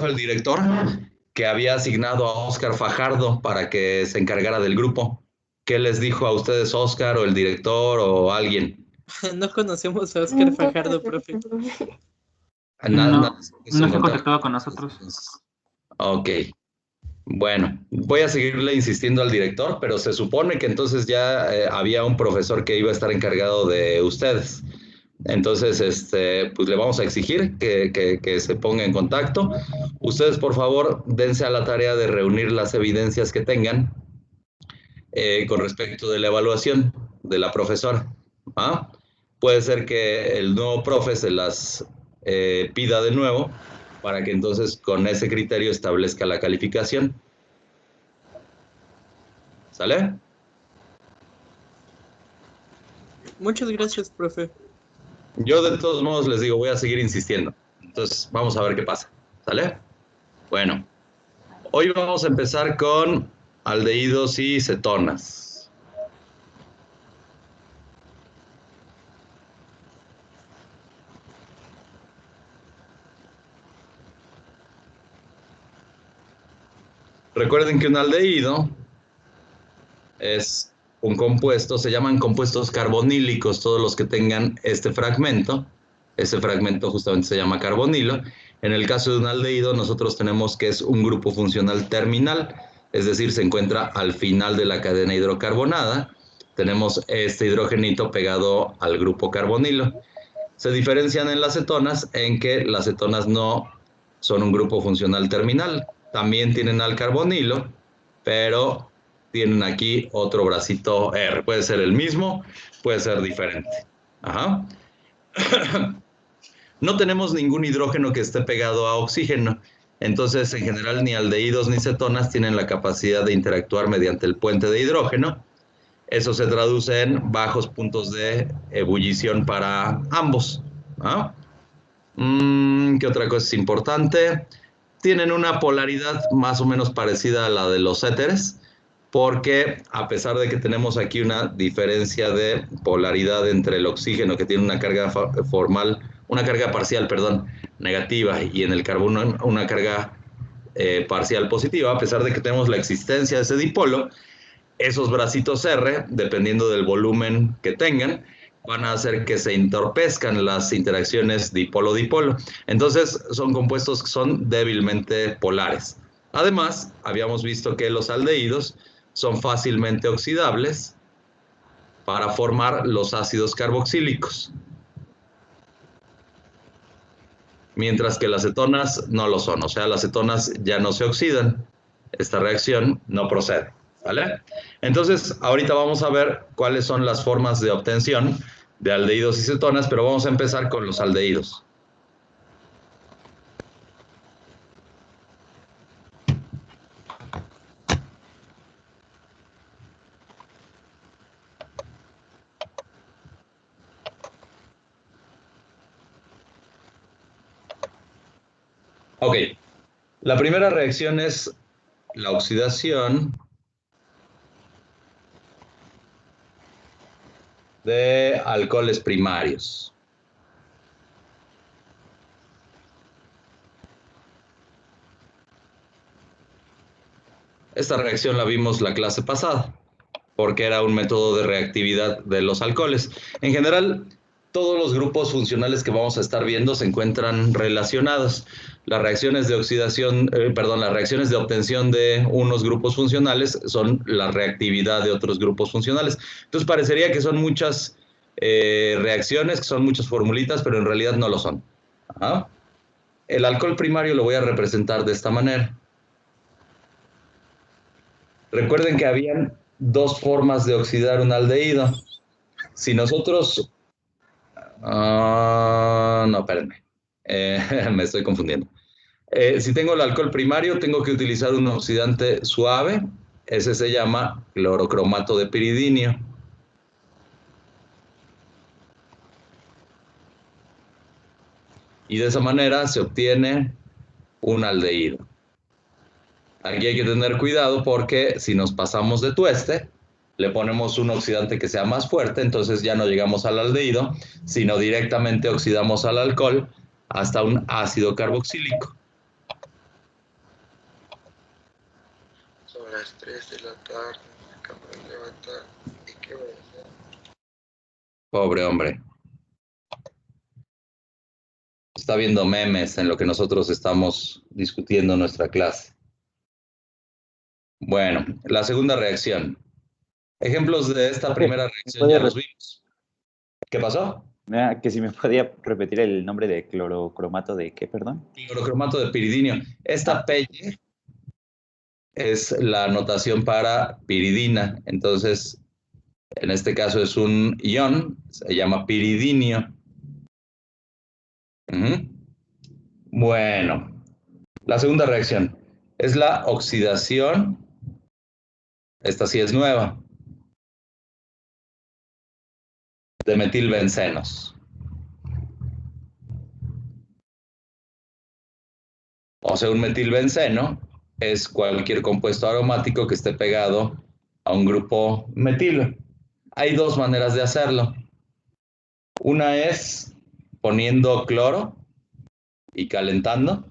el director que había asignado a Óscar Fajardo para que se encargara del grupo. ¿Qué les dijo a ustedes Óscar o el director o alguien? No conocemos a Óscar Fajardo, profe. Nada, No se ha contactado con nosotros. Ok. Bueno, voy a seguirle insistiendo al director, pero se supone que entonces ya había un profesor que iba a estar encargado de ustedes. Entonces, pues le vamos a exigir que se ponga en contacto. Ustedes, por favor, dense a la tarea de reunir las evidencias que tengan con respecto de la evaluación de la profesora. ¿Ah? Puede ser que el nuevo profe se las pida de nuevo para que entonces con ese criterio establezca la calificación. ¿Sale? Muchas gracias, profe. Yo de todos modos les digo, voy a seguir insistiendo. Entonces, vamos a ver qué pasa. ¿Sale? Bueno, hoy vamos a empezar con aldehídos y cetonas. Recuerden que un aldehído es un compuesto, se llaman compuestos carbonílicos todos los que tengan este fragmento. Ese fragmento justamente se llama carbonilo. En el caso de un aldehído, nosotros tenemos que es un grupo funcional terminal, es decir, se encuentra al final de la cadena hidrocarbonada. Tenemos este hidrogenito pegado al grupo carbonilo. Se diferencian en las cetonas en que las cetonas no son un grupo funcional terminal. También tienen al carbonilo, pero tienen aquí otro bracito R. Puede ser el mismo, puede ser diferente. Ajá. No tenemos ningún hidrógeno que esté pegado a oxígeno. Entonces, en general, ni aldehídos ni cetonas tienen la capacidad de interactuar mediante el puente de hidrógeno. Eso se traduce en bajos puntos de ebullición para ambos. ¿Ah? ¿Qué otra cosa es importante? Tienen una polaridad más o menos parecida a la de los éteres, porque a pesar de que tenemos aquí una diferencia de polaridad entre el oxígeno, que tiene una carga formal, una carga parcial, perdón, negativa, y en el carbono una carga parcial positiva, a pesar de que tenemos la existencia de ese dipolo, esos bracitos R, dependiendo del volumen que tengan, van a hacer que se entorpezcan las interacciones dipolo-dipolo. Entonces, son compuestos que son débilmente polares. Además, habíamos visto que los aldehídos son fácilmente oxidables para formar los ácidos carboxílicos, mientras que las cetonas no lo son, o sea, las cetonas ya no se oxidan. Esta reacción no procede. ¿Vale? Entonces, ahorita vamos a ver cuáles son las formas de obtención de aldehídos y cetonas, pero vamos a empezar con los aldehídos. Ok, la primera reacción es la oxidación de alcoholes primarios. Esta reacción la vimos la clase pasada, porque era un método de reactividad de los alcoholes. En general, todos los grupos funcionales que vamos a estar viendo se encuentran relacionados. Las reacciones de oxidación, las reacciones de obtención de unos grupos funcionales son la reactividad de otros grupos funcionales. Entonces parecería que son muchas reacciones, que son muchas formulitas, pero en realidad no lo son. Ajá. El alcohol primario lo voy a representar de esta manera. Recuerden que habían dos formas de oxidar un aldehído. Si nosotros... no, espérenme. Me estoy confundiendo. Si tengo el alcohol primario, tengo que utilizar un oxidante suave. Ese se llama clorocromato de piridinio. Y de esa manera se obtiene un aldehído. Aquí hay que tener cuidado porque si nos pasamos de tueste, le ponemos un oxidante que sea más fuerte, entonces ya no llegamos al aldehído, sino directamente oxidamos al alcohol hasta un ácido carboxílico. Son las 3 de la tarde, me acabo de levantar. ¿Y qué voy a hacer? Pobre hombre. Está viendo memes en lo que nosotros estamos discutiendo nuestra clase. Bueno, la segunda reacción. Ejemplos de esta Profe, primera ¿me reacción puede ya los vimos. ¿Qué pasó? Que si me podía repetir el nombre de clorocromato de qué, perdón. Clorocromato de piridinio. Esta PY es la notación para piridina. Entonces, en este caso es un ion, se llama piridinio. Ujú. Bueno, la segunda reacción es la oxidación. Esta sí es nueva. De metilbencenos. O sea, un metilbenceno es cualquier compuesto aromático que esté pegado a un grupo metilo. Hay dos maneras de hacerlo. Una es poniendo cloro y calentando.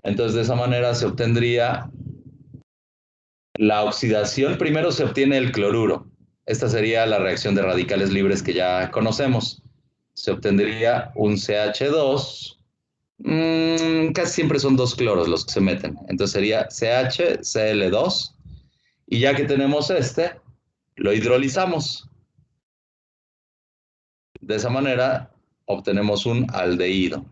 Entonces, de esa manera se obtendría la oxidación. Primero se obtiene el cloruro. Esta sería la reacción de radicales libres que ya conocemos. Se obtendría un CH2. Casi siempre son dos cloros los que se meten. Entonces sería CHCl2. Y ya que tenemos este, lo hidrolizamos. De esa manera obtenemos un aldehído.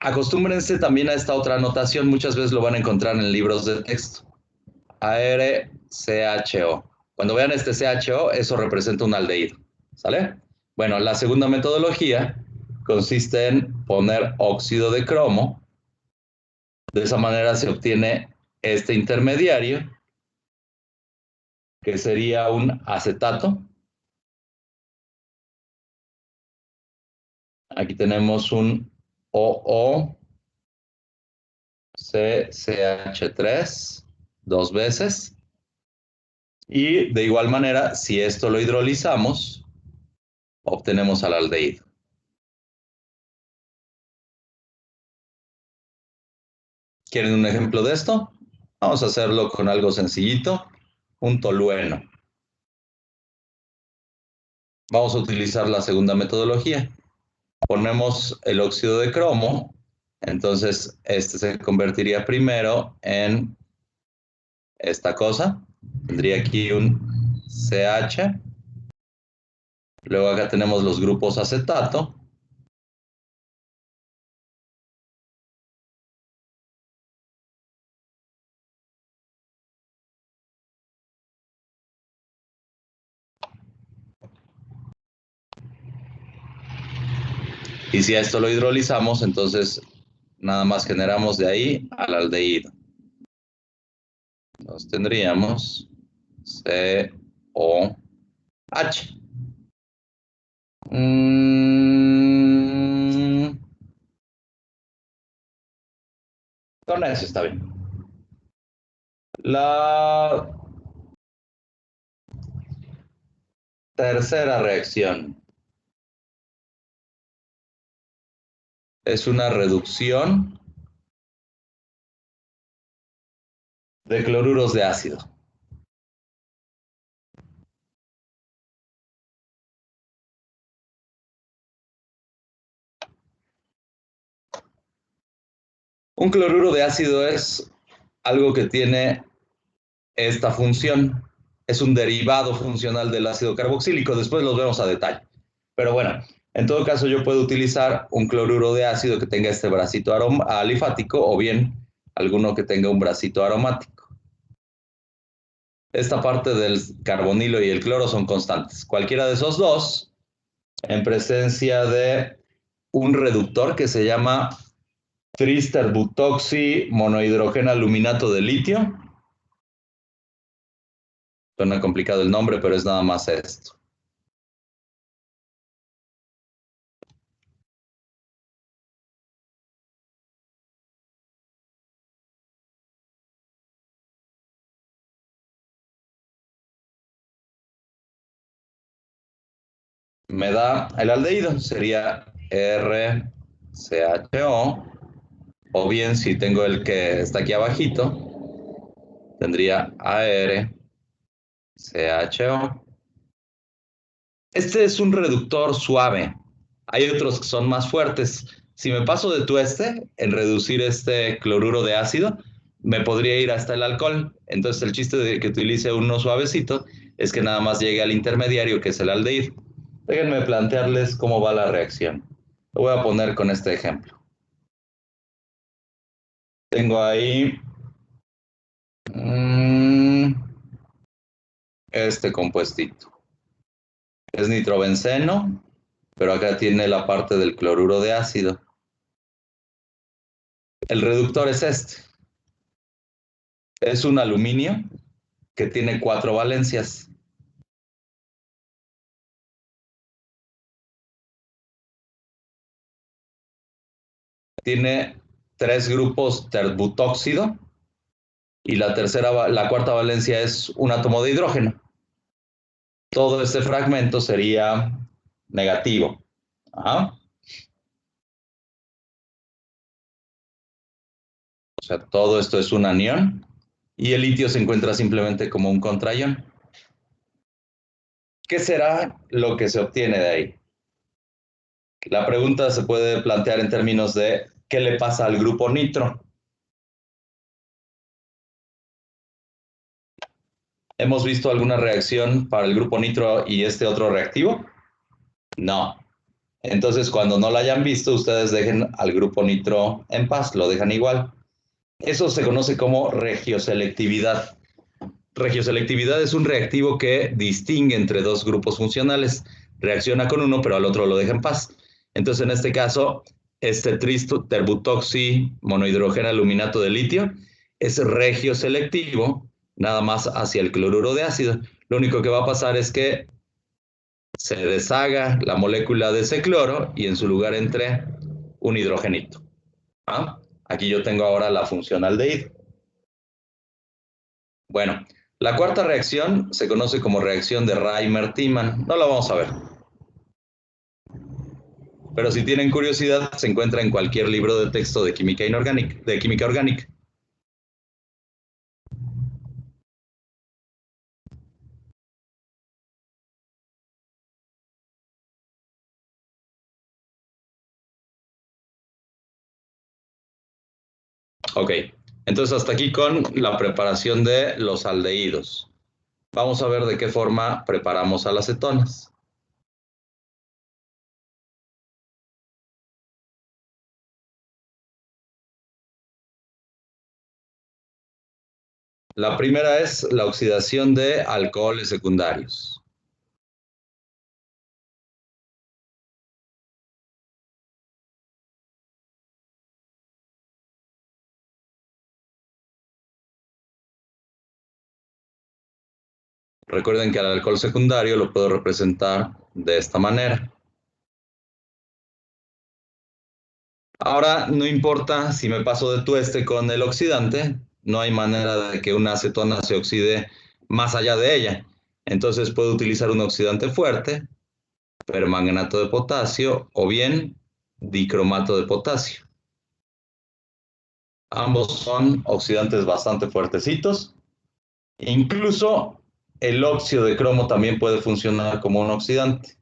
Acostúmbrense también a esta otra anotación. Muchas veces lo van a encontrar en libros de texto. ARCHO. Cuando vean este CHO, eso representa un aldehído. ¿Sale? Bueno, la segunda metodología consiste en poner óxido de cromo. De esa manera se obtiene este intermediario, que sería un acetato. Aquí tenemos un OOCCH3 dos veces. Y de igual manera, si esto lo hidrolizamos, obtenemos al aldehído. ¿Quieren un ejemplo de esto? Vamos a hacerlo con algo sencillito, un tolueno. Vamos a utilizar la segunda metodología. Ponemos el óxido de cromo, entonces este se convertiría primero en esta cosa. Tendría aquí un CH. Luego acá tenemos los grupos acetato. Y si a esto lo hidrolizamos, entonces nada más generamos de ahí al aldehído. Entonces tendríamos COH. Con eso está bien. La tercera reacción es una reducción de cloruros de ácido. Un cloruro de ácido es algo que tiene esta función. Es un derivado funcional del ácido carboxílico. Después los vemos a detalle. Pero bueno, en todo caso yo puedo utilizar un cloruro de ácido que tenga este bracito alifático o bien alguno que tenga un bracito aromático. Esta parte del carbonilo y el cloro son constantes. Cualquiera de esos dos, en presencia de un reductor que se llama tristerbutoxi monohidrogenaluminato de litio. Suena complicado el nombre, pero es nada más esto. Me da el aldehído, sería RCHO O bien, si tengo el que está aquí abajito, tendría ArCHO. Este es un reductor suave. Hay otros que son más fuertes. Si me paso de tueste en reducir este cloruro de ácido, me podría ir hasta el alcohol. Entonces el chiste de que utilice uno suavecito es que nada más llegue al intermediario, que es el aldehído. Déjenme plantearles cómo va la reacción. Lo voy a poner con este ejemplo. Tengo ahí este compuestito. Es nitrobenceno, pero acá tiene la parte del cloruro de ácido. El reductor es este. Es un aluminio que tiene 4 valencias. Tiene 3 grupos terbutóxido y la cuarta valencia es un átomo de hidrógeno. Todo este fragmento sería negativo. Ajá. O sea, todo esto es un anión y el litio se encuentra simplemente como un contraión. ¿Qué será lo que se obtiene de ahí? La pregunta se puede plantear en términos de ¿qué le pasa al grupo nitro? ¿Hemos visto alguna reacción para el grupo nitro y este otro reactivo? No. Entonces, cuando no la hayan visto, ustedes dejen al grupo nitro en paz, lo dejan igual. Eso se conoce como regioselectividad. Regioselectividad es un reactivo que distingue entre dos grupos funcionales. Reacciona con uno, pero al otro lo deja en paz. Entonces, en este caso, este terbutoxi monohidrogeno aluminato de litio es regioselectivo, nada más hacia el cloruro de ácido. Lo único que va a pasar es que se deshaga la molécula de ese cloro y en su lugar entre un hidrogenito. ¿Ah? Aquí yo tengo ahora la función aldehído. Bueno, la cuarta reacción se conoce como reacción de Reimer-Tiemann. No la vamos a ver. Pero si tienen curiosidad, se encuentra en cualquier libro de texto de química inorgánica, de química orgánica. Ok, entonces hasta aquí con la preparación de los aldehídos. Vamos a ver de qué forma preparamos a las cetonas. La primera es la oxidación de alcoholes secundarios. Recuerden que al alcohol secundario lo puedo representar de esta manera. Ahora, no importa si me paso de tueste con el oxidante, no hay manera de que una acetona se oxide más allá de ella. Entonces puedo utilizar un oxidante fuerte, permanganato de potasio o bien dicromato de potasio. Ambos son oxidantes bastante fuertecitos. Incluso el óxido de cromo también puede funcionar como un oxidante.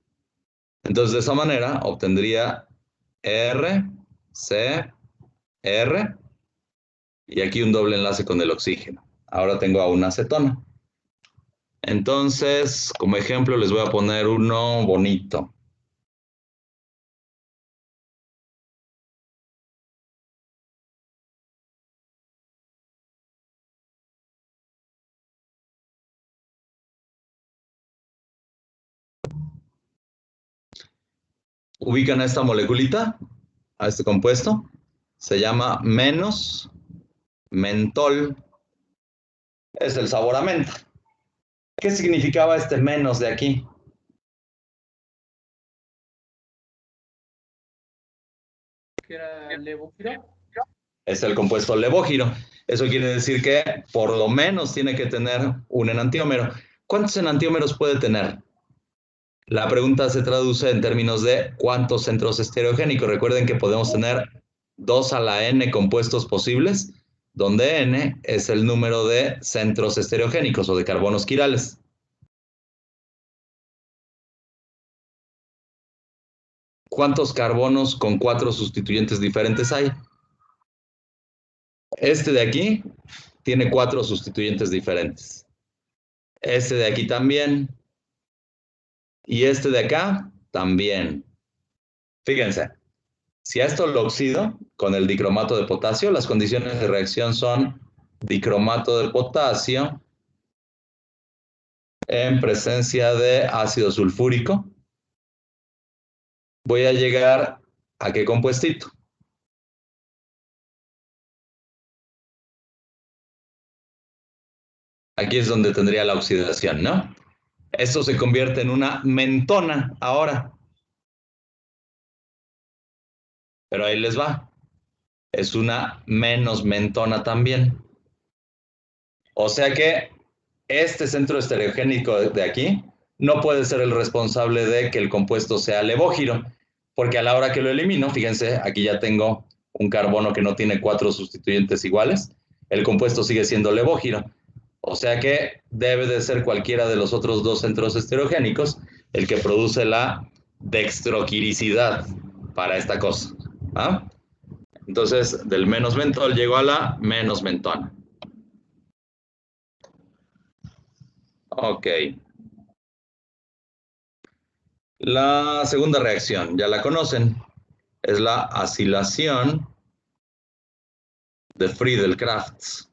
Entonces, de esa manera obtendría R, C, R y aquí un doble enlace con el oxígeno. Ahora tengo a una acetona. Entonces, como ejemplo, les voy a poner uno bonito. Ubican a esta moleculita, a este compuesto. Se llama menos mentol. Es el sabor a menta. ¿Qué significaba este menos de aquí? ¿Que era levógiro? Es el compuesto levógiro. Eso quiere decir que por lo menos tiene que tener un enantiómero. ¿Cuántos enantiómeros puede tener? La pregunta se traduce en términos de cuántos centros estereogénicos. Recuerden que podemos tener 2 a la n compuestos posibles, donde n es el número de centros estereogénicos o de carbonos quirales. ¿Cuántos carbonos con 4 sustituyentes diferentes hay? Este de aquí tiene 4 sustituyentes diferentes. Este de aquí también. Y este de acá también. Fíjense, si a esto lo oxido con el dicromato de potasio, las condiciones de reacción son dicromato de potasio en presencia de ácido sulfúrico. Voy a llegar a qué compuestito. Aquí es donde tendría la oxidación, ¿no? Esto se convierte en una mentona ahora. Pero ahí les va. Es una menos mentona también. O sea que este centro estereogénico de aquí no puede ser el responsable de que el compuesto sea levógiro, porque a la hora que lo elimino, fíjense, aquí ya tengo un carbono que no tiene 4 sustituyentes iguales, el compuesto sigue siendo levógiro. O sea que debe de ser cualquiera de los otros 2 centros estereogénicos el que produce la dextroquiricidad para esta cosa. ¿Ah? Entonces, del menos mentol llego a la menos mentona. Ok. La segunda reacción, ya la conocen, es la acilación de Friedel-Crafts.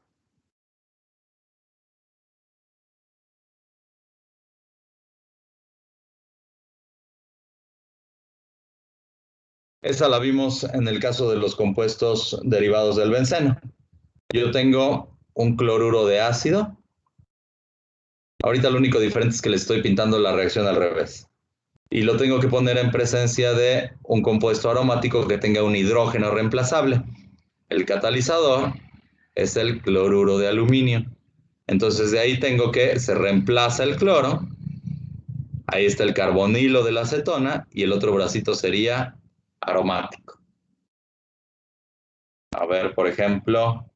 Esa la vimos en el caso de los compuestos derivados del benceno. Yo tengo un cloruro de ácido. Ahorita lo único diferente es que le estoy pintando la reacción al revés. Y lo tengo que poner en presencia de un compuesto aromático que tenga un hidrógeno reemplazable. El catalizador es el cloruro de aluminio. Entonces de ahí tengo que se reemplaza el cloro. Ahí está el carbonilo de la acetona y el otro bracito sería aromático. A ver, por ejemplo,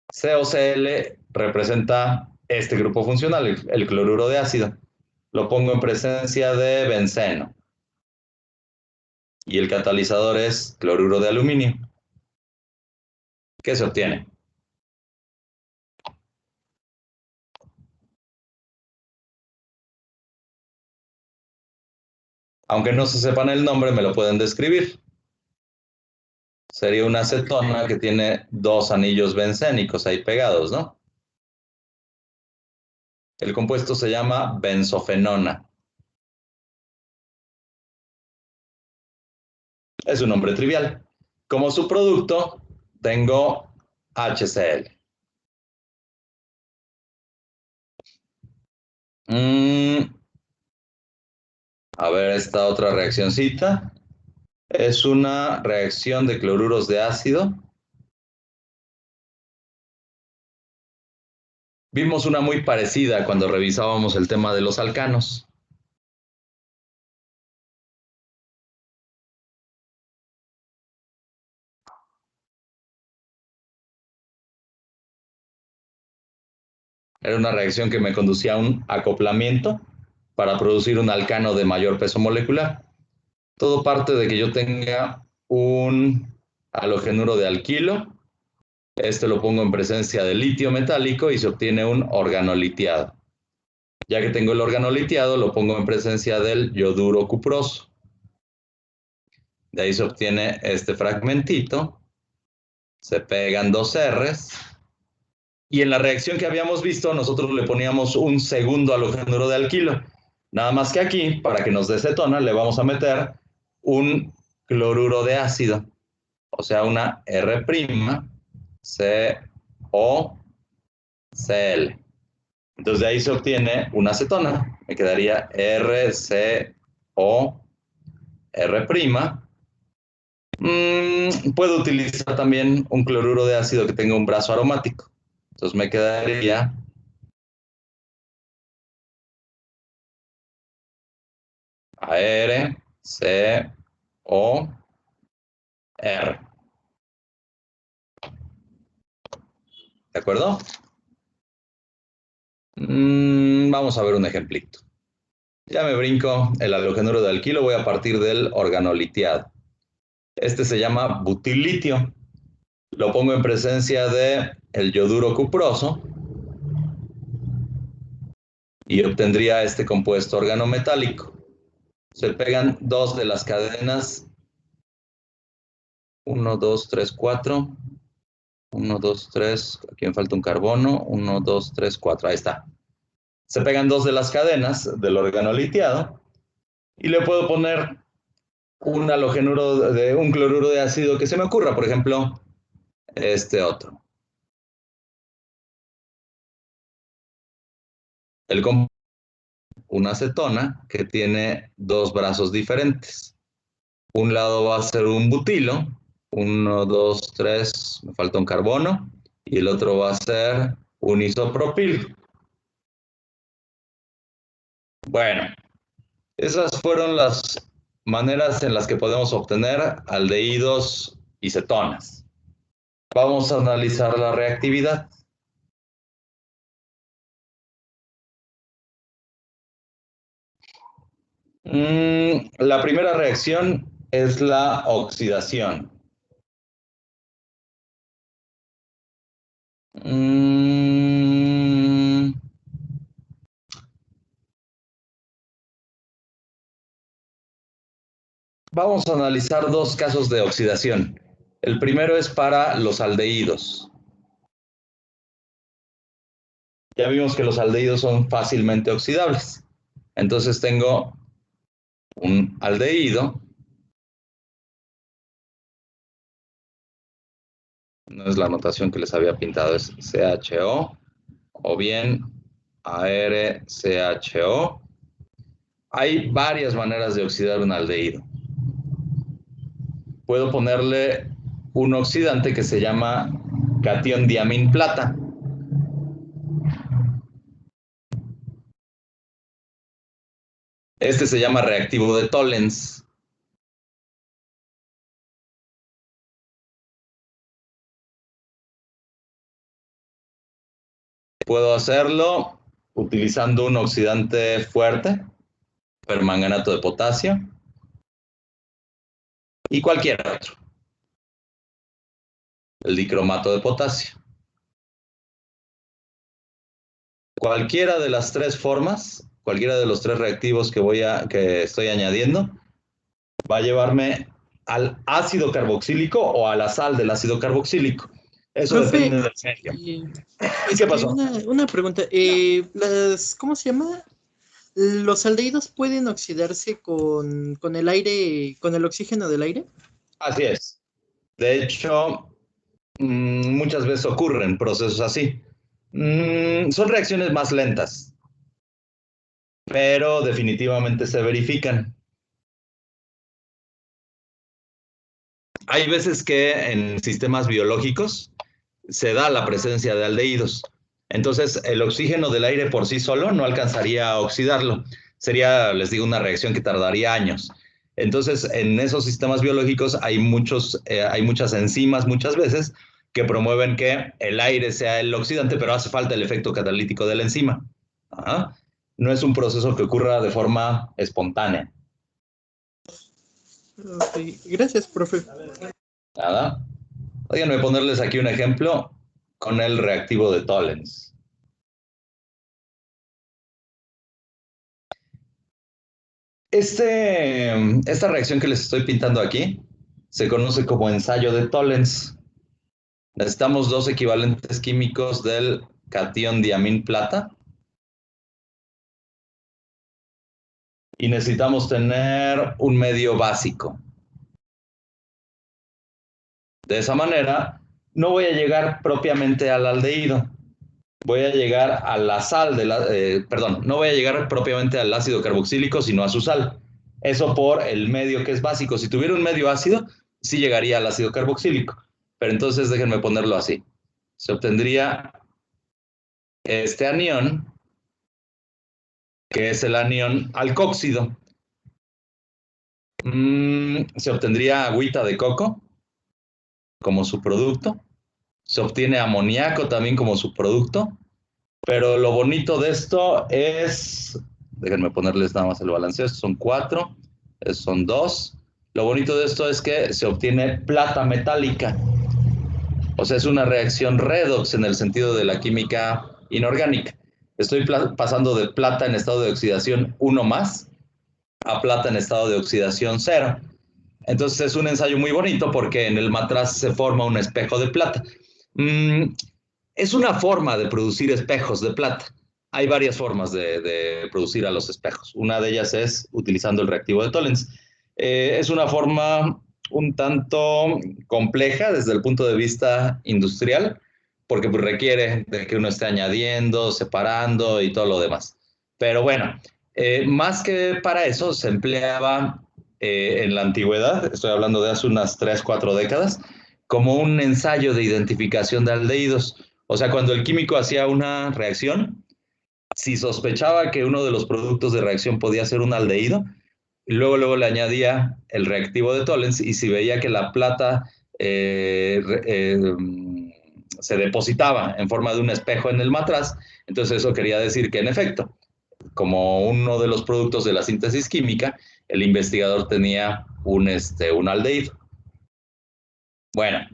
COCl representa este grupo funcional, el cloruro de ácido. Lo pongo en presencia de benceno. Y el catalizador es cloruro de aluminio. ¿Qué se obtiene? Aunque no se sepan el nombre, me lo pueden describir. Sería una acetona que tiene 2 anillos bencénicos ahí pegados, ¿no? El compuesto se llama benzofenona. Es un nombre trivial. Como subproducto, tengo HCl. A ver esta otra reaccioncita. Es una reacción de cloruros de ácido. Vimos una muy parecida cuando revisábamos el tema de los alcanos. Era una reacción que me conducía a un acoplamiento para producir un alcano de mayor peso molecular. Todo parte de que yo tenga un halogenuro de alquilo. Este lo pongo en presencia de litio metálico y se obtiene un organolitiado. Ya que tengo el organolitiado, lo pongo en presencia del yoduro cuproso. De ahí se obtiene este fragmentito. Se pegan 2 R's. Y en la reacción que habíamos visto, nosotros le poníamos un segundo halogenuro de alquilo. Nada más que aquí, para que nos dé cetona, le vamos a meter un cloruro de ácido. O sea, una R', CO, Cl. Entonces de ahí se obtiene una acetona. Me quedaría RCO, R'. Puedo utilizar también un cloruro de ácido que tenga un brazo aromático. Entonces me quedaría AR, ¿De acuerdo? Vamos a ver un ejemplito. Ya me brinco el halogenuro de alquilo, voy a partir del organoliteado. Este se llama butilitio. Lo pongo en presencia de el yoduro cuproso y obtendría este compuesto organometálico. Se pegan dos de las cadenas. 1, 2, 3, 4. 1, 2, 3. Aquí me falta un carbono. 1, 2, 3, 4. Ahí está. Se pegan dos de las cadenas del organoliteado y le puedo poner un halogenuro de un cloruro de ácido que se me ocurra, por ejemplo, este otro. Una acetona que tiene dos brazos diferentes. Un lado va a ser un butilo, 1, 2, 3, me falta un carbono, y el otro va a ser un isopropil. Bueno, esas fueron las maneras en las que podemos obtener aldehídos y cetonas. Vamos a analizar la reactividad. La primera reacción es la oxidación. Vamos a analizar dos casos de oxidación. El primero es para los aldehídos. Ya vimos que los aldehídos son fácilmente oxidables. Entonces tengo un aldehído. No es la notación que les había pintado, es CHO o bien ArCHO. Hay varias maneras de oxidar un aldehído. Puedo ponerle un oxidante que se llama catión diaminplata. Este se llama reactivo de Tollens. Puedo hacerlo utilizando un oxidante fuerte, permanganato de potasio, y cualquier otro, el dicromato de potasio. Cualquiera de las tres formas, cualquiera de los tres reactivos que estoy añadiendo, va a llevarme al ácido carboxílico o a la sal del ácido carboxílico. Eso Profe, depende del medio. ¿Qué pasó? una pregunta. ¿Cómo se llama? ¿Los aldehídos pueden oxidarse con el aire, con el oxígeno del aire? Así es. De hecho, muchas veces ocurren procesos así. Son reacciones más lentas, pero definitivamente se verifican. Hay veces que en sistemas biológicos se da la presencia de aldehídos. Entonces, el oxígeno del aire por sí solo no alcanzaría a oxidarlo. Sería, les digo, una reacción que tardaría años. Entonces, en esos sistemas biológicos hay muchas enzimas muchas veces que promueven que el aire sea el oxidante, pero hace falta el efecto catalítico de la enzima. Ajá. No es un proceso que ocurra de forma espontánea. Ok, gracias, profe. Nada. Déjenme ponerles aquí un ejemplo con el reactivo de Tollens. Esta reacción que les estoy pintando aquí se conoce como ensayo de Tollens. Necesitamos dos equivalentes químicos del catión diamínplata y necesitamos tener un medio básico. De esa manera, no voy a llegar propiamente al aldehído. Voy a llegar a la sal no voy a llegar propiamente al ácido carboxílico, sino a su sal. Eso por el medio que es básico. Si tuviera un medio ácido, sí llegaría al ácido carboxílico. Pero entonces déjenme ponerlo así. Se obtendría este anión, que es el anión alcóxido. Se obtendría agüita de coco como subproducto. Se obtiene amoníaco también como subproducto. Pero lo bonito de esto es, déjenme ponerles nada más el balanceo, estos son 4, estos son 2. Lo bonito de esto es que se obtiene plata metálica. O sea, es una reacción redox en el sentido de la química inorgánica. Estoy pasando de plata en estado de oxidación 1 más a plata en estado de oxidación 0. Entonces es un ensayo muy bonito porque en el matraz se forma un espejo de plata. Es una forma de producir espejos de plata. Hay varias formas de producir a los espejos. Una de ellas es utilizando el reactivo de Tollens. Es una forma un tanto compleja desde el punto de vista industrial, porque pues, requiere de que uno esté añadiendo, separando y todo lo demás. Pero bueno, más que para eso se empleaba en la antigüedad, estoy hablando de hace unas 3, 4 décadas, como un ensayo de identificación de aldehídos. O sea, cuando el químico hacía una reacción, si sospechaba que uno de los productos de reacción podía ser un aldehído, luego le añadía el reactivo de Tollens y si veía que la plata se depositaba en forma de un espejo en el matraz, entonces eso quería decir que en efecto, como uno de los productos de la síntesis química, el investigador tenía un aldehído. Bueno,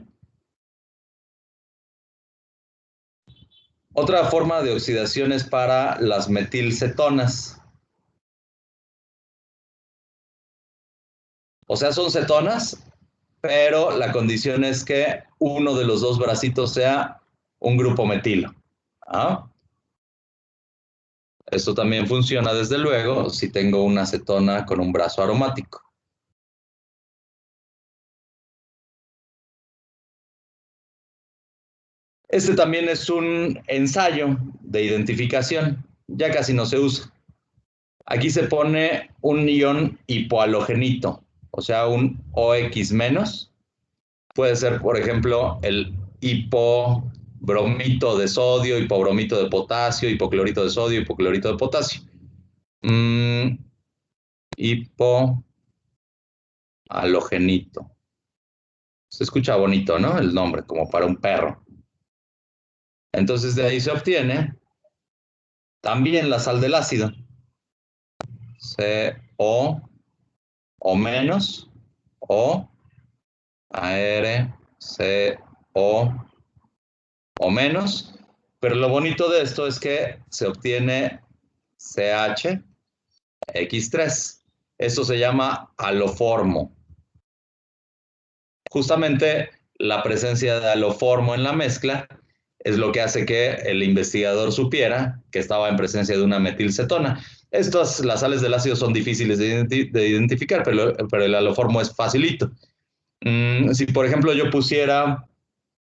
otra forma de oxidación es para las metilcetonas. O sea, son cetonas, pero la condición es que uno de los dos bracitos sea un grupo metilo. ¿Ah? Esto también funciona, desde luego, si tengo una cetona con un brazo aromático. Este también es un ensayo de identificación, ya casi no se usa. Aquí se pone un ion hipohalogenito, o sea, un OX menos. Puede ser, por ejemplo, el hipobromito de sodio, hipobromito de potasio, hipoclorito de sodio, hipoclorito de potasio. Hipohalogenito. Se escucha bonito, ¿no? El nombre, como para un perro. Entonces de ahí se obtiene también la sal del ácido. CO o menos o ArCO o menos. Pero lo bonito de esto es que se obtiene CHX3. Esto se llama haloformo. Justamente la presencia de haloformo en la mezcla es lo que hace que el investigador supiera que estaba en presencia de una metilcetona. Las sales del ácido son difíciles de identificar, pero el haloformo es facilito. Si, por ejemplo, yo pusiera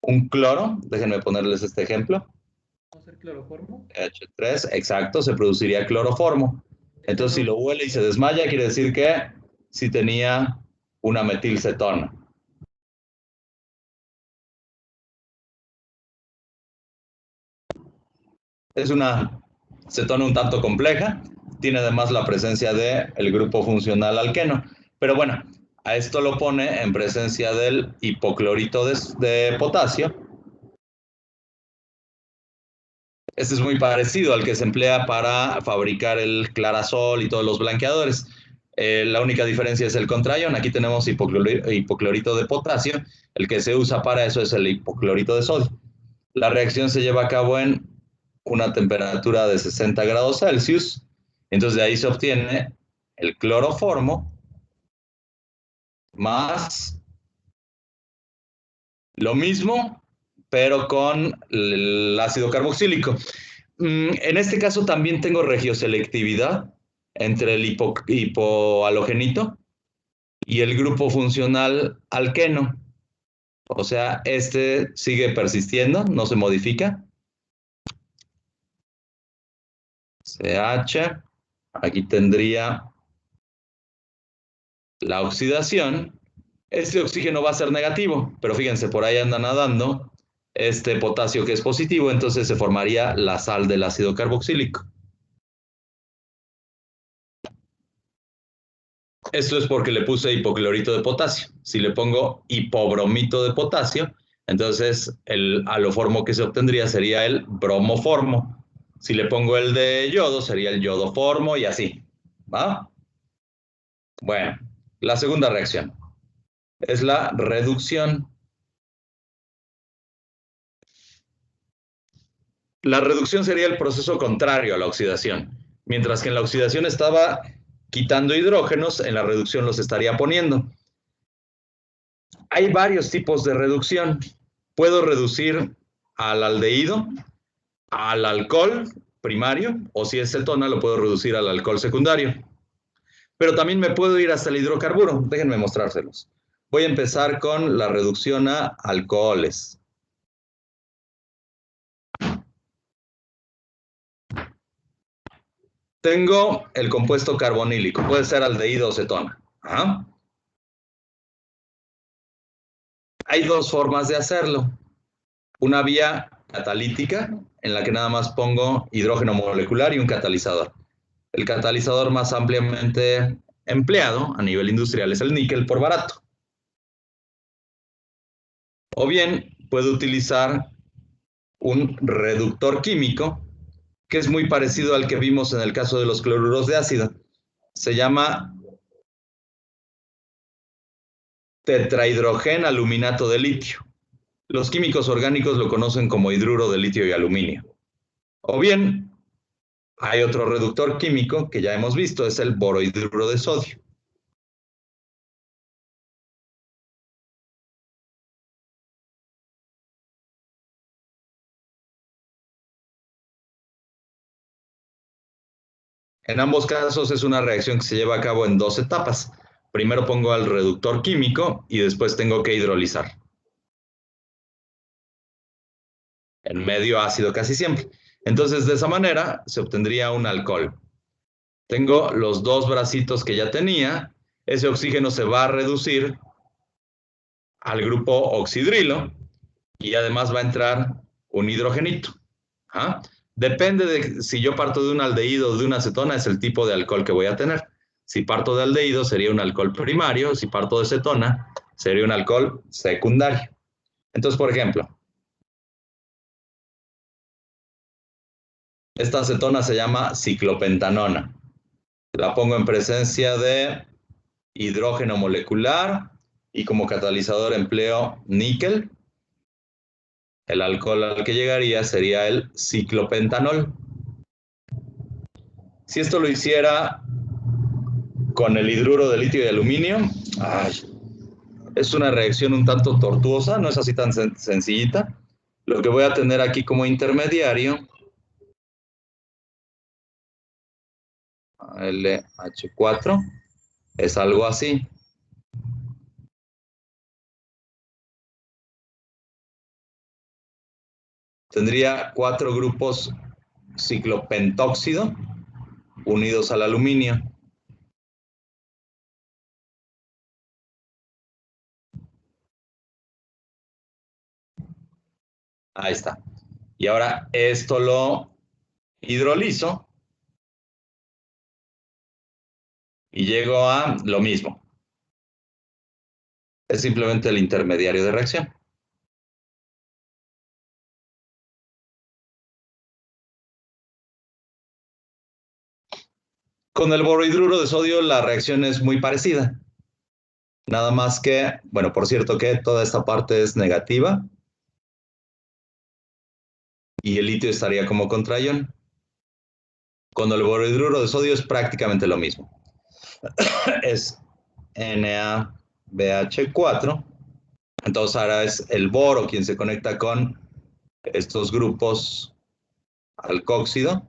un cloro, déjenme ponerles este ejemplo. ¿Vamos a hacer cloroformo? H3, exacto, se produciría cloroformo. Entonces, si lo huele y se desmaya, quiere decir que sí tenía una metilcetona. Es una cetona un tanto compleja, tiene además la presencia del grupo funcional alqueno, pero bueno, a esto lo pone en presencia del hipoclorito de potasio. Este es muy parecido al que se emplea para fabricar el clarasol y todos los blanqueadores. La única diferencia es el contraion. Aquí tenemos hipoclorito de potasio. El que se usa para eso es el hipoclorito de sodio. La reacción se lleva a cabo en una temperatura de 60 grados Celsius. Entonces de ahí se obtiene el cloroformo más lo mismo, pero con el ácido carboxílico. En este caso también tengo regioselectividad entre el hipohalogenito y el grupo funcional alqueno. O sea, este sigue persistiendo, no se modifica. CH, aquí tendría la oxidación. Este oxígeno va a ser negativo, pero fíjense, por ahí anda nadando este potasio que es positivo, entonces se formaría la sal del ácido carboxílico. Esto es porque le puse hipoclorito de potasio. Si le pongo hipobromito de potasio, entonces el haloformo que se obtendría sería el bromoformo. Si le pongo el de yodo, sería el yodoformo y así. ¿Va? Bueno, la segunda reacción es la reducción. La reducción sería el proceso contrario a la oxidación. Mientras que en la oxidación estaba quitando hidrógenos, en la reducción los estaría poniendo. Hay varios tipos de reducción. Puedo reducir al aldehído, al alcohol primario, o si es cetona, lo puedo reducir al alcohol secundario. Pero también me puedo ir hasta el hidrocarburo. Déjenme mostrárselos. Voy a empezar con la reducción a alcoholes. Tengo el compuesto carbonílico. Puede ser aldehído o cetona. ¿Ah? Hay dos formas de hacerlo. Una vía catalítica, en la que nada más pongo hidrógeno molecular y un catalizador. El catalizador más ampliamente empleado a nivel industrial es el níquel por barato. O bien puedo utilizar un reductor químico, que es muy parecido al que vimos en el caso de los cloruros de ácido. Se llama tetrahidrogenaluminato de litio. Los químicos orgánicos lo conocen como hidruro de litio y aluminio. O bien, hay otro reductor químico que ya hemos visto, es el borohidruro de sodio. En ambos casos es una reacción que se lleva a cabo en dos etapas. Primero pongo al reductor químico y después tengo que hidrolizar. En medio ácido casi siempre. Entonces, de esa manera se obtendría un alcohol. Tengo los dos bracitos que ya tenía. Ese oxígeno se va a reducir al grupo oxidrilo y además va a entrar un hidrogenito. ¿Ah? Depende de si yo parto de un aldehído o de una acetona, es el tipo de alcohol que voy a tener. Si parto de aldehído sería un alcohol primario, si parto de cetona sería un alcohol secundario. Entonces, por ejemplo, esta acetona se llama ciclopentanona. La pongo en presencia de hidrógeno molecular y como catalizador empleo níquel. El alcohol al que llegaría sería el ciclopentanol. Si esto lo hiciera con el hidruro de litio y aluminio, es una reacción un tanto tortuosa, no es así tan sencillita. Lo que voy a tener aquí como intermediario, LH4, es algo así. Tendría 4 grupos ciclopentóxido unidos al aluminio. Ahí está. Y ahora esto lo hidrolizo y llego a lo mismo. Es simplemente el intermediario de reacción. Con el borohidruro de sodio la reacción es muy parecida. Nada más que, bueno, por cierto que toda esta parte es negativa. Y el litio estaría como contraion. Con el borohidruro de sodio es prácticamente lo mismo. Es NaBH4. Entonces ahora es el boro quien se conecta con estos grupos alcóxido.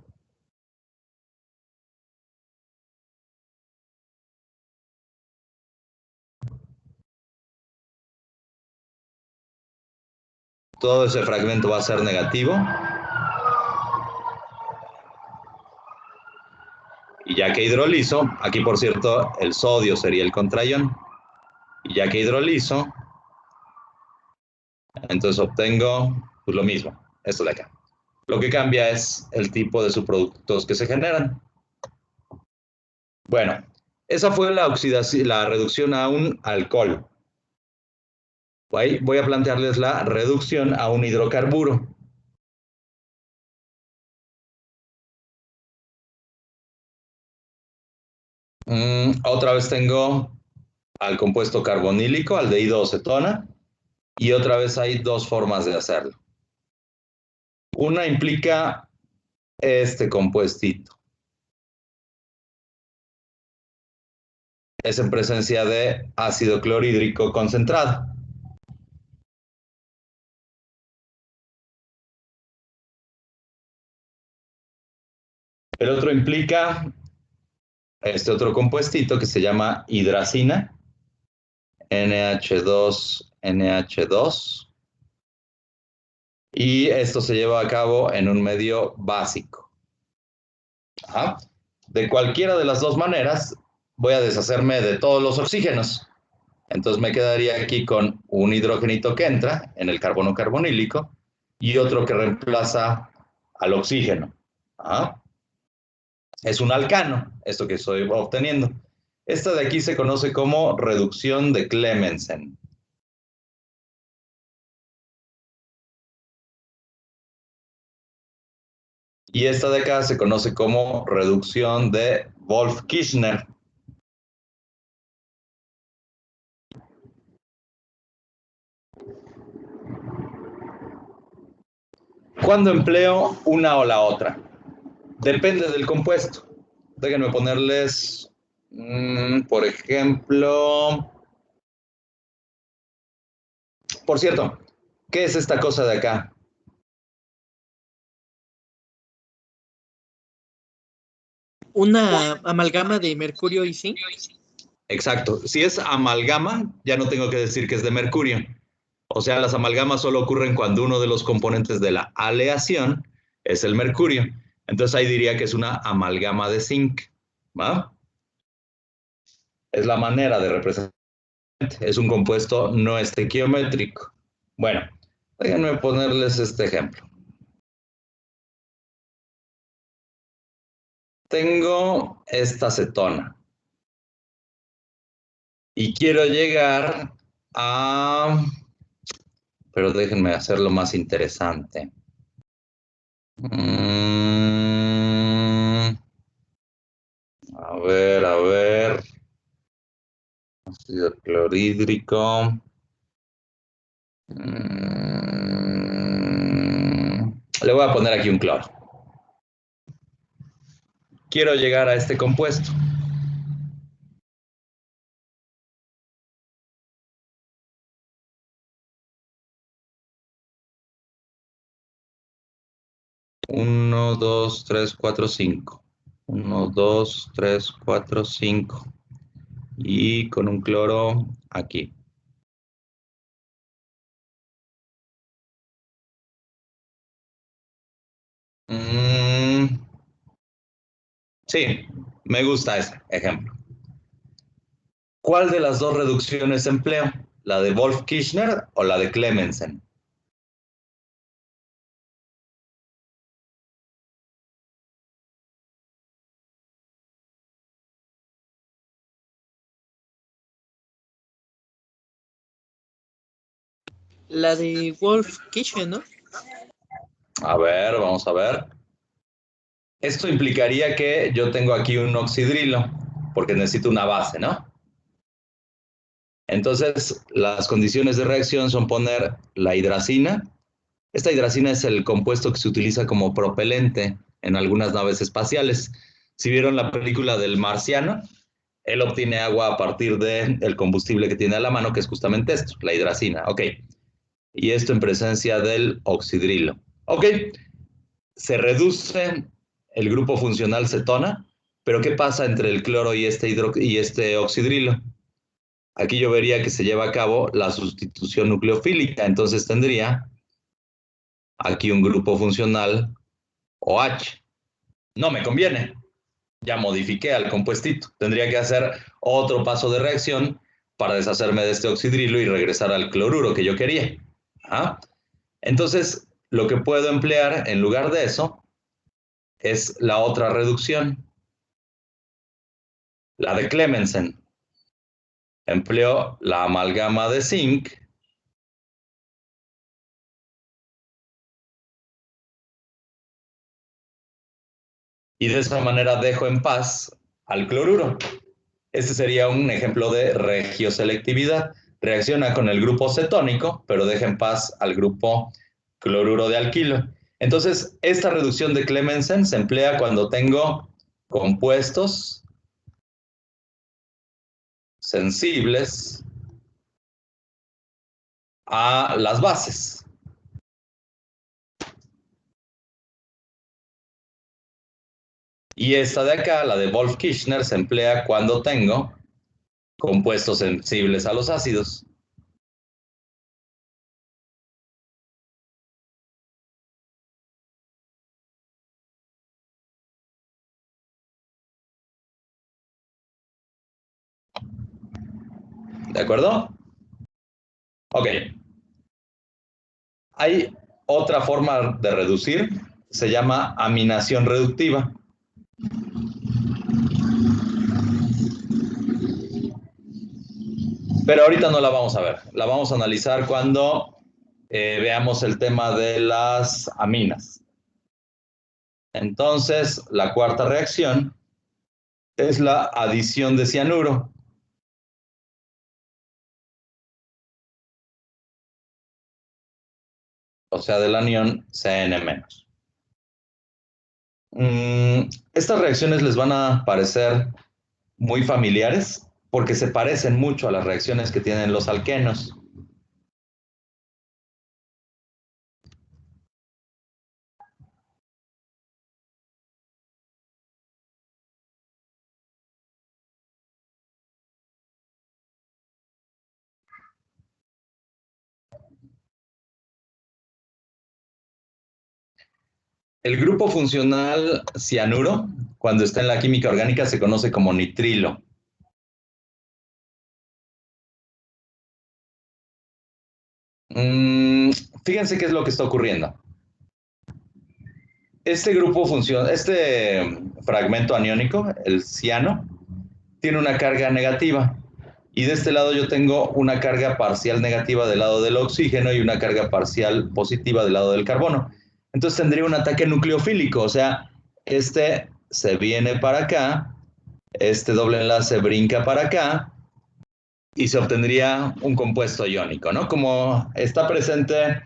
Todo ese fragmento va a ser negativo. Y ya que hidrolizo, aquí por cierto el sodio sería el contraion. Y ya que hidrolizo, entonces obtengo pues, lo mismo, esto de acá. Lo que cambia es el tipo de subproductos que se generan. Bueno, Esa fue la oxidación, la reducción a un alcohol. Voy a plantearles la reducción a un hidrocarburo. Otra vez tengo al compuesto carbonílico, aldehído o cetona, y otra vez hay dos formas de hacerlo. Una implica este compuestito. Es en presencia de ácido clorhídrico concentrado. El otro implica este otro compuestito que se llama hidracina, NH2NH2, y esto se lleva a cabo en un medio básico. Ajá. De cualquiera de las dos maneras, voy a deshacerme de todos los oxígenos. Entonces me quedaría aquí con un hidrogenito que entra en el carbono carbonílico y otro que reemplaza al oxígeno. Ajá. Es un alcano, esto que estoy obteniendo. Esta de aquí se conoce como reducción de Clemmensen. Y esta de acá se conoce como reducción de Wolff-Kishner. ¿Cuándo empleo una o la otra? Depende del compuesto. Déjenme ponerles, por ejemplo, por cierto, ¿qué es esta cosa de acá? Una amalgama de mercurio y zinc. Exacto. Si es amalgama, ya no tengo que decir que es de mercurio. O sea, las amalgamas solo ocurren cuando uno de los componentes de la aleación es el mercurio. Entonces ahí diría que es una amalgama de zinc. ¿Va? Es la manera de representar. Es un compuesto no estequiométrico. Bueno, déjenme ponerles este ejemplo. Tengo esta cetona y quiero llegar a... Pero déjenme hacerlo más interesante. A ver. Ácido clorhídrico. Le voy a poner aquí un cloro. Quiero llegar a este compuesto. Uno, dos, tres, cuatro, cinco. 1, 2, 3, 4, 5. Y con un cloro aquí. Sí, me gusta ese ejemplo. ¿Cuál de las dos reducciones empleo? ¿La de Wolff-Kishner o la de Clemmensen? La de Wolff-Kishner, ¿no? A ver, vamos a ver. Esto implicaría que yo tengo aquí un oxidrilo, porque necesito una base, ¿no? Entonces, las condiciones de reacción son poner la hidracina. Esta hidracina es el compuesto que se utiliza como propelente en algunas naves espaciales. Si vieron la película del Marciano, él obtiene agua a partir del combustible que tiene a la mano, que es justamente esto, la hidracina. Ok. Y esto en presencia del oxidrilo. Ok. Se reduce el grupo funcional cetona, pero ¿qué pasa entre el cloro y este oxidrilo? Aquí yo vería que se lleva a cabo la sustitución nucleofílica, entonces tendría aquí un grupo funcional OH. No me conviene, ya modifiqué al compuestito. Tendría que hacer otro paso de reacción para deshacerme de este oxidrilo y regresar al cloruro que yo quería. ¿Ah? Entonces, lo que puedo emplear en lugar de eso es la otra reducción. la de Clemensen. Empleo la amalgama de zinc y de esa manera dejo en paz al cloruro. Este sería un ejemplo de regioselectividad. Reacciona con el grupo cetónico, pero deja en paz al grupo cloruro de alquilo. Entonces, esta reducción de Clemensen se emplea cuando tengo compuestos sensibles a las bases. Y esta de acá, la de Wolff-Kirchner, se emplea cuando tengo compuestos sensibles a los ácidos. ¿De acuerdo? Ok. Hay otra forma de reducir, se llama aminación reductiva. Pero ahorita no la vamos a ver, la vamos a analizar cuando veamos el tema de las aminas. Entonces, la cuarta reacción es la adición de cianuro. O sea, del anión CN-. Estas reacciones les van a parecer muy familiares porque se parecen mucho a las reacciones que tienen los alquenos. El grupo funcional cianuro, cuando está en la química orgánica, se conoce como nitrilo. Fíjense qué es lo que está ocurriendo. Este grupo funciona, este fragmento aniónico, el ciano, tiene una carga negativa. Y de este lado yo tengo una carga parcial negativa del lado del oxígeno y una carga parcial positiva del lado del carbono. Entonces tendría un ataque nucleofílico, o sea, este se viene para acá, este doble enlace brinca para acá y se obtendría un compuesto iónico, ¿no? Como está presente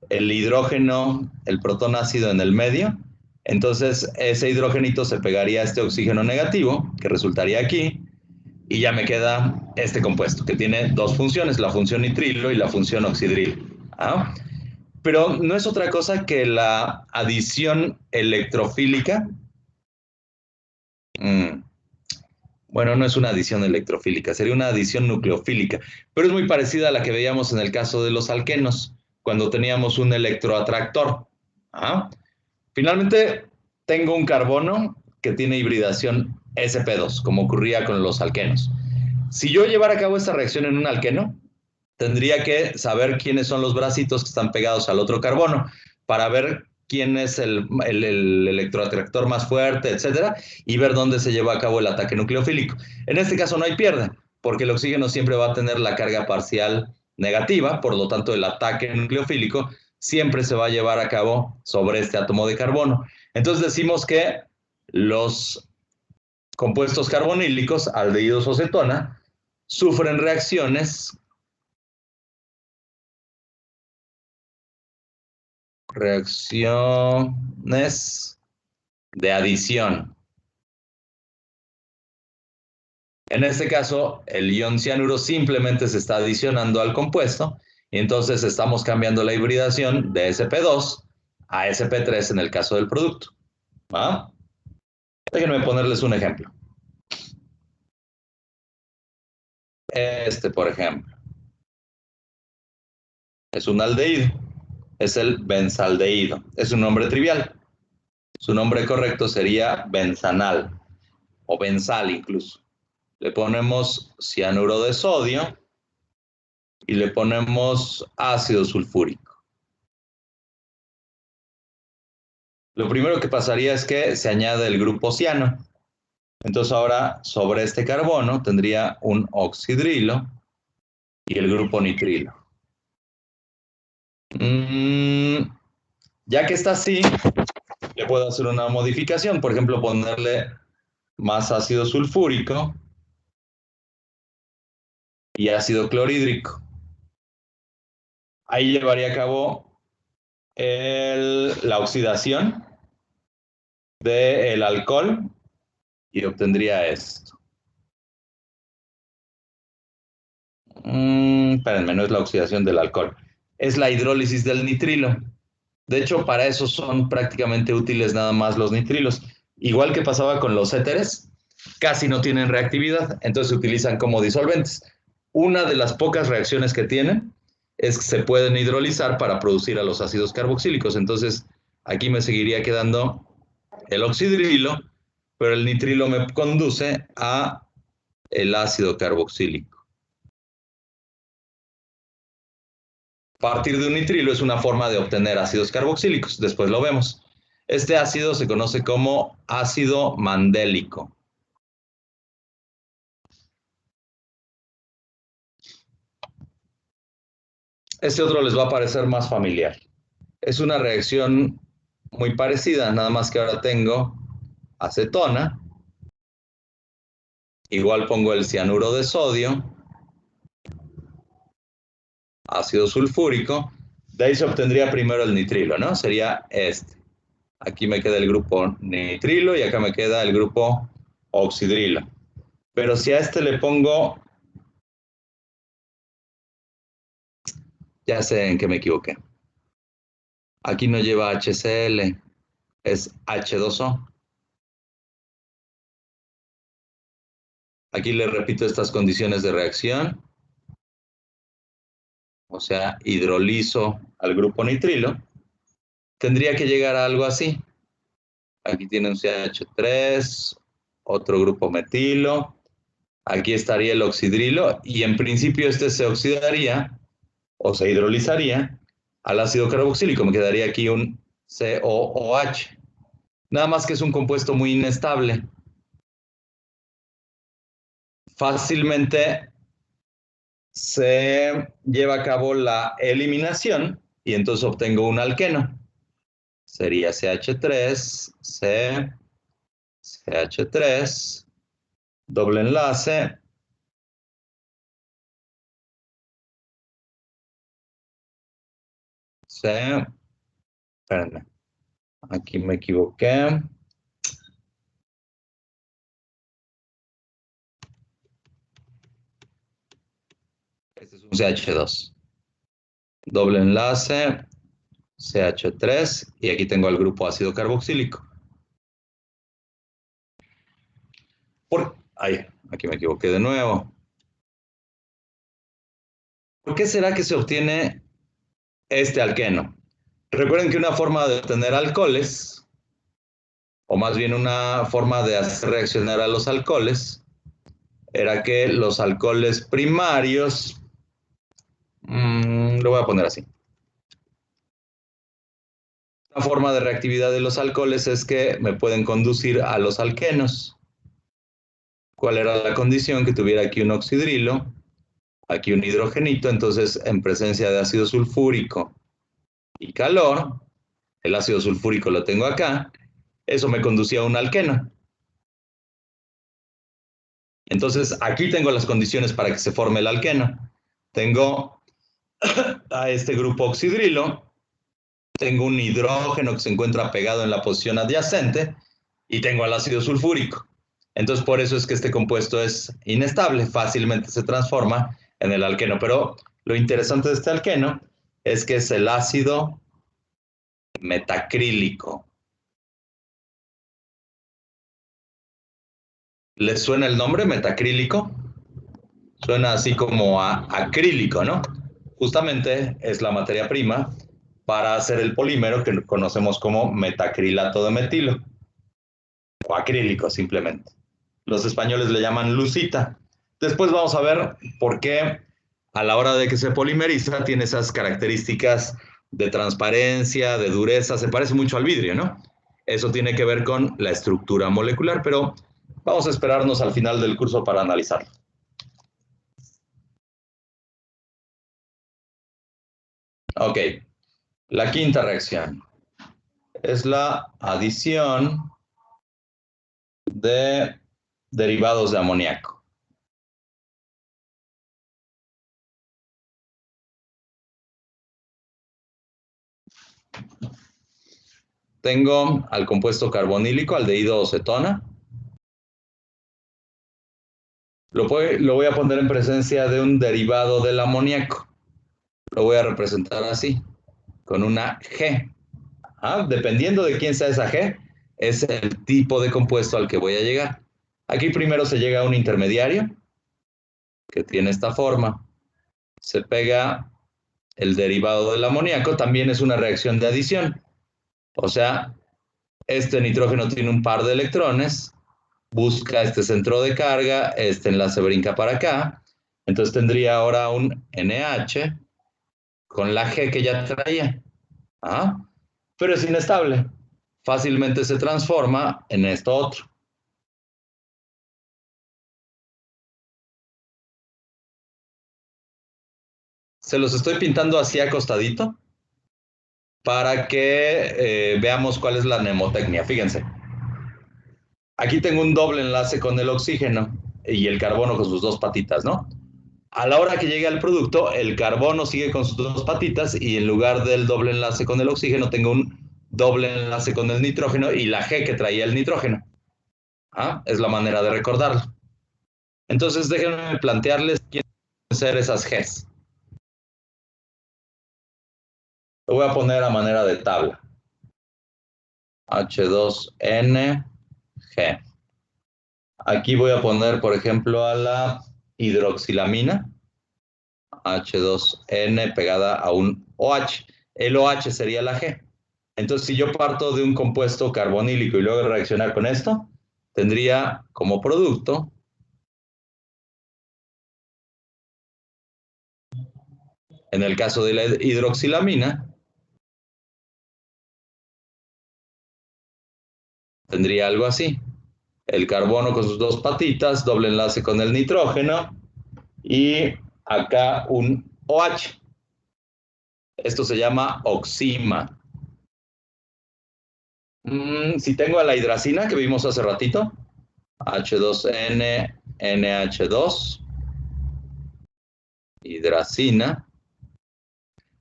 el hidrógeno, el protón ácido en el medio, entonces ese hidrogenito se pegaría a este oxígeno negativo, que resultaría aquí, y ya me queda este compuesto, que tiene dos funciones, la función nitrilo y la función oxidril. ¿Ah? Pero no es otra cosa que la adición electrofílica. Bueno, no es una adición electrofílica, sería una adición nucleofílica, pero es muy parecida a la que veíamos en el caso de los alquenos, cuando teníamos un electroatractor. ¿Ah? Finalmente, tengo un carbono que tiene hibridación sp2, como ocurría con los alquenos. Si yo llevara a cabo esta reacción en un alqueno, tendría que saber quiénes son los bracitos que están pegados al otro carbono para ver quién es el electroatractor más fuerte, etcétera, y ver dónde se lleva a cabo el ataque nucleofílico. En este caso no hay pierde, porque el oxígeno siempre va a tener la carga parcial negativa, por lo tanto el ataque nucleofílico siempre se va a llevar a cabo sobre este átomo de carbono. Entonces decimos que los compuestos carbonílicos, aldehídos o cetona, sufren reacciones de adición. En este caso, el ion cianuro simplemente se está adicionando al compuesto y entonces estamos cambiando la hibridación de sp2 a sp3 en el caso del producto. ¿Ah? Déjenme ponerles un ejemplo. Este, por ejemplo, es un aldehído. Es el benzaldehído. Es un nombre trivial. Su nombre correcto sería benzanal o benzal incluso. Le ponemos cianuro de sodio y le ponemos ácido sulfúrico. Lo primero que pasaría es que se añade el grupo ciano Entonces ahora sobre este carbono tendría un oxidrilo y el grupo nitrilo. Ya que está así, le puedo hacer una modificación, por ejemplo, ponerle más ácido sulfúrico y ácido clorhídrico. Ahí llevaría a cabo la oxidación del alcohol y obtendría esto. Espérenme, no es la oxidación del alcohol, es la hidrólisis del nitrilo. De hecho, para eso son prácticamente útiles nada más los nitrilos. Igual que pasaba con los éteres, casi no tienen reactividad, entonces se utilizan como disolventes. Una de las pocas reacciones que tienen es que se pueden hidrolizar para producir a los ácidos carboxílicos. Entonces, aquí me seguiría quedando el oxidrilo, pero el nitrilo me conduce a el ácido carboxílico. Partir de un nitrilo es una forma de obtener ácidos carboxílicos, después lo vemos. Este ácido se conoce como ácido mandélico. Este otro les va a parecer más familiar. Es una reacción muy parecida, nada más que ahora tengo acetona. Igual pongo el cianuro de sodio, ácido sulfúrico. De ahí se obtendría primero el nitrilo, ¿no? Sería este. Aquí me queda el grupo nitrilo y acá me queda el grupo oxidrilo. Pero si a este le pongo... Ya sé en qué me equivoqué. Aquí no lleva HCl, es H2O. Aquí le repito estas condiciones de reacción. O sea, hidrolizo al grupo nitrilo. Tendría que llegar a algo así. Aquí tiene un CH3, otro grupo metilo. Aquí estaría el oxidrilo y en principio este se oxidaría o se hidrolizaría al ácido carboxílico. Me quedaría aquí un COOH. Nada más que es un compuesto muy inestable. Fácilmente se lleva a cabo la eliminación y entonces obtengo un alqueno. Sería CH3, C, CH3, doble enlace, C, espérenme, aquí me equivoqué. Este es un CH2. Doble enlace, CH3, y aquí tengo el grupo ácido carboxílico. Aquí me equivoqué de nuevo. ¿Por qué será que se obtiene este alqueno? Recuerden que una forma de obtener alcoholes, o más bien una forma de hacer reaccionar a los alcoholes, era que los alcoholes primarios, lo voy a poner así. Una forma de reactividad de los alcoholes es que me pueden conducir a los alquenos. ¿Cuál era la condición? Que tuviera aquí un oxidrilo, aquí un hidrogenito, entonces en presencia de ácido sulfúrico y calor, el ácido sulfúrico lo tengo acá, eso me conducía a un alqueno. Entonces aquí tengo las condiciones para que se forme el alqueno. Tengo a este grupo oxidrilo, tengo un hidrógeno que se encuentra pegado en la posición adyacente y tengo al ácido sulfúrico. Entonces por eso es que este compuesto es inestable, fácilmente se transforma en el alqueno. Pero lo interesante de este alqueno es que es el ácido metacrílico. ¿Les suena el nombre metacrílico? Suena así como a acrílico, ¿no? Justamente es la materia prima para hacer el polímero que conocemos como metacrilato de metilo, o acrílico simplemente. Los españoles le llaman lucita. Después vamos a ver por qué a la hora de que se polimeriza tiene esas características de transparencia, de dureza, se parece mucho al vidrio, ¿no? Eso tiene que ver con la estructura molecular, pero Vamos a esperarnos al final del curso para analizarlo. Ok, la quinta reacción es la adición de derivados de amoníaco. Tengo al compuesto carbonílico, aldehído o cetona. Lo voy a poner en presencia de un derivado del amoníaco. Lo voy a representar así, con una G. Dependiendo de quién sea esa G, es el tipo de compuesto al que voy a llegar. Aquí primero se llega a un intermediario, que tiene esta forma. Se pega el derivado del amoníaco, también es una reacción de adición. O sea, este nitrógeno tiene un par de electrones, busca este centro de carga, este enlace brinca para acá, entonces tendría ahora un NH con la G que ya traía. Pero es inestable, fácilmente se transforma en esto otro. Se los estoy pintando así acostadito para que veamos cuál es la mnemotecnia. Fíjense, aquí tengo un doble enlace con el oxígeno y el carbono con sus dos patitas, ¿no? A la hora que llegue al producto, el carbono sigue con sus dos patitas y en lugar del doble enlace con el oxígeno, tengo un doble enlace con el nitrógeno y la G que traía el nitrógeno. Es la manera de recordarlo. Entonces, déjenme plantearles quiénes pueden ser esas Gs. Lo voy a poner a manera de tabla. H2NG. Aquí voy a poner, por ejemplo, a la hidroxilamina. H2N pegada a un OH. El OH sería la G. Entonces, si yo parto de un compuesto carbonílico y luego reaccionar con esto, tendría como producto en el caso de la hidroxilamina, tendría algo así. El carbono con sus dos patitas, doble enlace con el nitrógeno y acá un OH. Esto se llama oxima. Si tengo a la hidracina que vimos hace ratito, H2N, NH2, hidracina.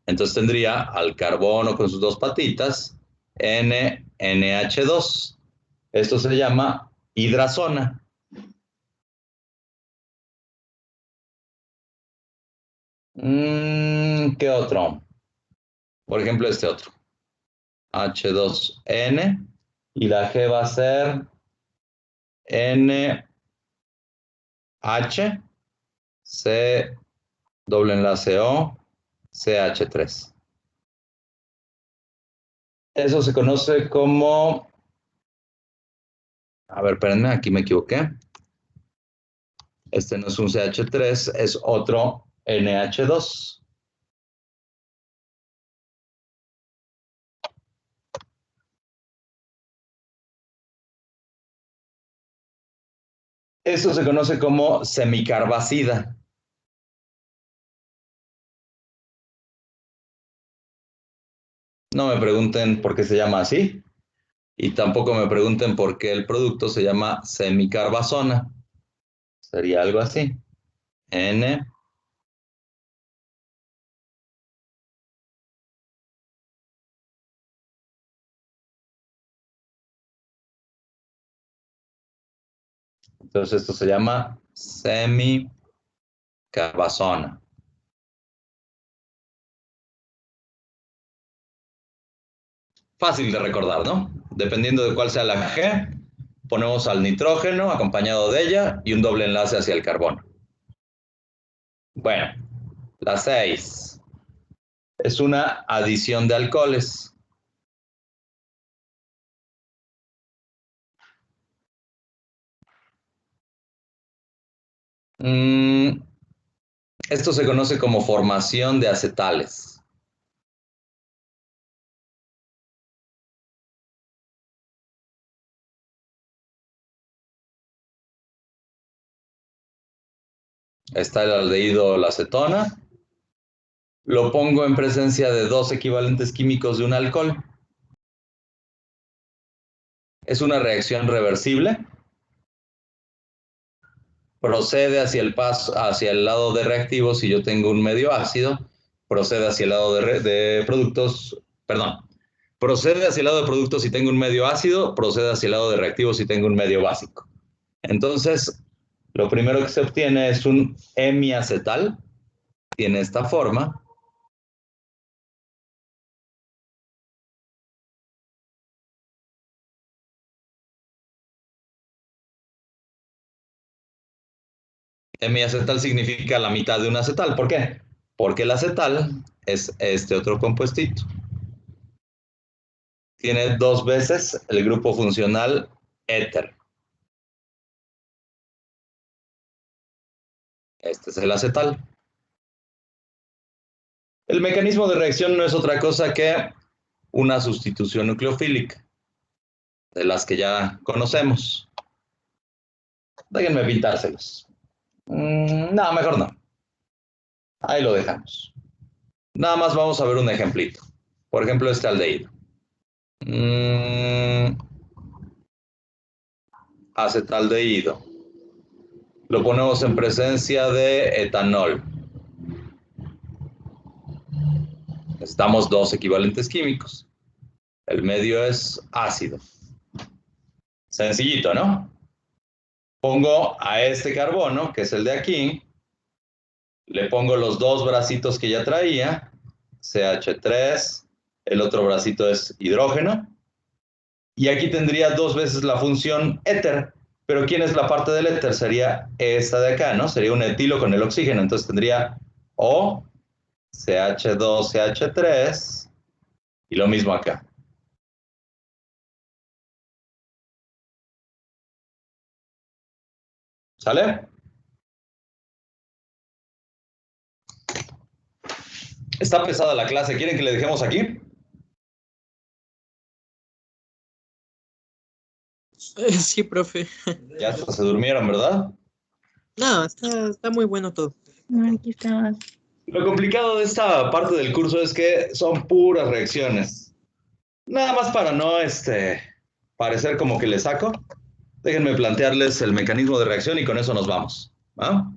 Entonces tendría al carbono con sus dos patitas, NH2. Esto se llama hidrazona. ¿Qué otro? Por ejemplo, este otro. H2N y la G va a ser NH, C, doble enlace O, CH3. Eso se conoce como... A ver, espérenme, aquí me equivoqué. Este no es un CH3, es otro NH2. Esto se conoce como semicarbacida. No me pregunten por qué se llama así y tampoco me pregunten por qué el producto se llama semicarbazona. Sería algo así. N. Entonces esto se llama semicarbazona. Fácil de recordar, ¿no? Dependiendo de cuál sea la G, ponemos al nitrógeno acompañado de ella y un doble enlace hacia el carbono. Bueno, la 6 es una adición de alcoholes. Esto se conoce como formación de acetales. Está el aldehído o la acetona. Lo pongo en presencia de dos equivalentes químicos de un alcohol. Es una reacción reversible. Procede hacia el lado de reactivos si yo tengo un medio ácido. Procede hacia el lado de productos, perdón. Procede hacia el lado de productos si tengo un medio ácido. Procede hacia el lado de reactivos si tengo un medio básico. Entonces, lo primero que se obtiene es un hemiacetal. Tiene esta forma. Hemiacetal significa la mitad de un acetal. ¿Por qué? Porque el acetal es este otro compuestito. Tiene 2 veces el grupo funcional éter. Este es el acetal. El mecanismo de reacción no es otra cosa que una sustitución nucleofílica, de las que ya conocemos. Déjenme pintárselos. No, mejor no. Ahí lo dejamos. Nada más vamos a ver un ejemplito. Por ejemplo, este aldehído. Acetaldehído. Lo ponemos en presencia de etanol. Necesitamos 2 equivalentes químicos. El medio es ácido. Sencillito, ¿no? Pongo a este carbono, que es el de aquí, le pongo los 2 bracitos que ya traía, CH3, el otro bracito es hidrógeno, y aquí tendría 2 veces la función éter, pero ¿quién es la parte del éter? Sería esta de acá, ¿no? Sería un etilo con el oxígeno, entonces tendría O, CH2, CH3, y lo mismo acá. ¿Sale? Está pesada la clase, ¿quieren que le dejemos aquí? Sí, profe. Ya hasta se durmieron, ¿verdad? No, está muy bueno todo. Aquí está. Lo complicado de esta parte del curso es que son puras reacciones. Nada más para no parecer como que le saco, déjenme plantearles el mecanismo de reacción y con eso nos vamos. ¿Va?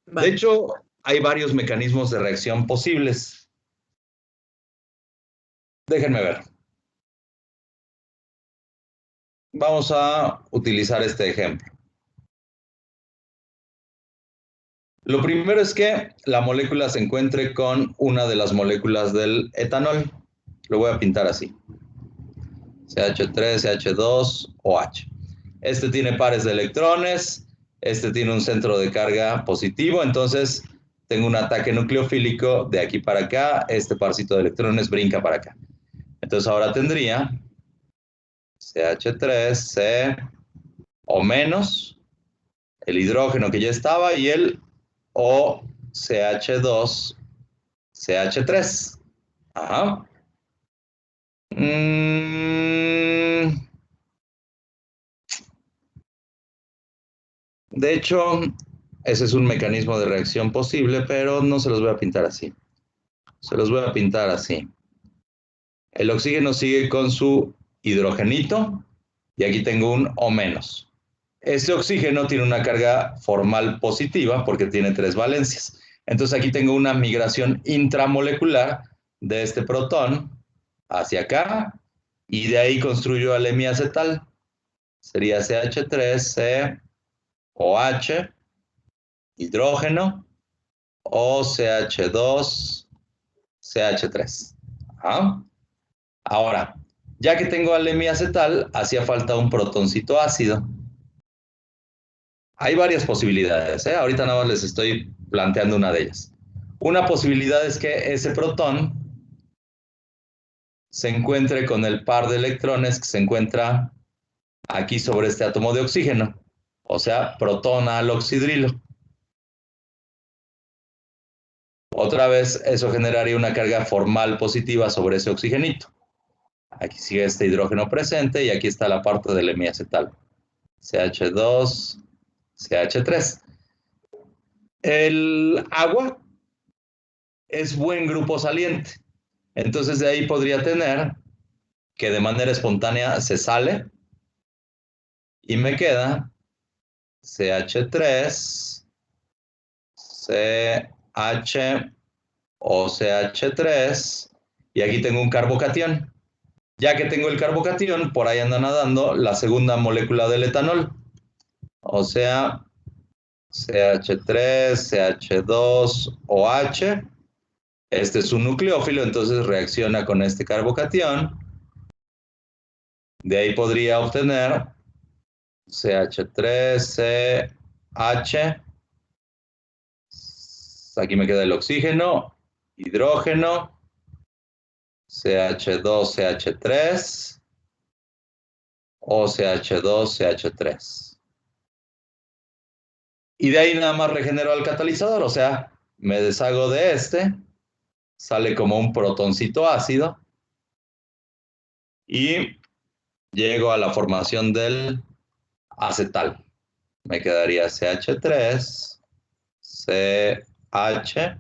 Vale. De hecho, hay varios mecanismos de reacción posibles. Déjenme ver. Vamos a utilizar este ejemplo. Lo primero es que la molécula se encuentre con una de las moléculas del etanol. Lo voy a pintar así. CH3, CH2, OH. Este tiene pares de electrones, este tiene un centro de carga positivo, entonces tengo un ataque nucleofílico de aquí para acá, este parcito de electrones brinca para acá. Entonces ahora tendría CH3, C o menos, el hidrógeno que ya estaba y el OCH2, CH3. Ajá. De hecho, ese es un mecanismo de reacción posible, pero no se los voy a pintar así. Se los voy a pintar así. El oxígeno sigue con su hidrogenito y aquí tengo un O menos. Este oxígeno tiene una carga formal positiva porque tiene 3 valencias. Entonces aquí tengo una migración intramolecular de este protón hacia acá y de ahí construyo al hemiacetal. Sería CH3, COH, hidrógeno, OCH2, CH3. ¿Ah? Ahora, ya que tengo al hemiacetal, hacía falta un protoncito ácido. Hay varias posibilidades, ¿eh? Ahorita nada más les estoy planteando una de ellas. Una posibilidad es que ese protón se encuentre con el par de electrones que se encuentra aquí sobre este átomo de oxígeno, o sea, protón al oxidrilo. Otra vez, eso generaría una carga formal positiva sobre ese oxigenito. Aquí sigue este hidrógeno presente y aquí está la parte del hemiacetal. CH2, CH3. El agua es buen grupo saliente. Entonces de ahí podría tener que de manera espontánea se sale y me queda CH3, CH o CH3 y aquí tengo un carbocatión. Ya que tengo el carbocatión, por ahí anda nadando la segunda molécula del etanol. O sea, CH3, CH2 OH. Este es un nucleófilo, entonces reacciona con este carbocatión. De ahí podría obtener CH3, CH. Aquí me queda el oxígeno, hidrógeno, CH2, CH3 o CH2, CH3. Y de ahí nada más regenero al catalizador, o sea, me deshago de este, sale como un protoncito ácido y llego a la formación del acetal. Me quedaría CH3, CH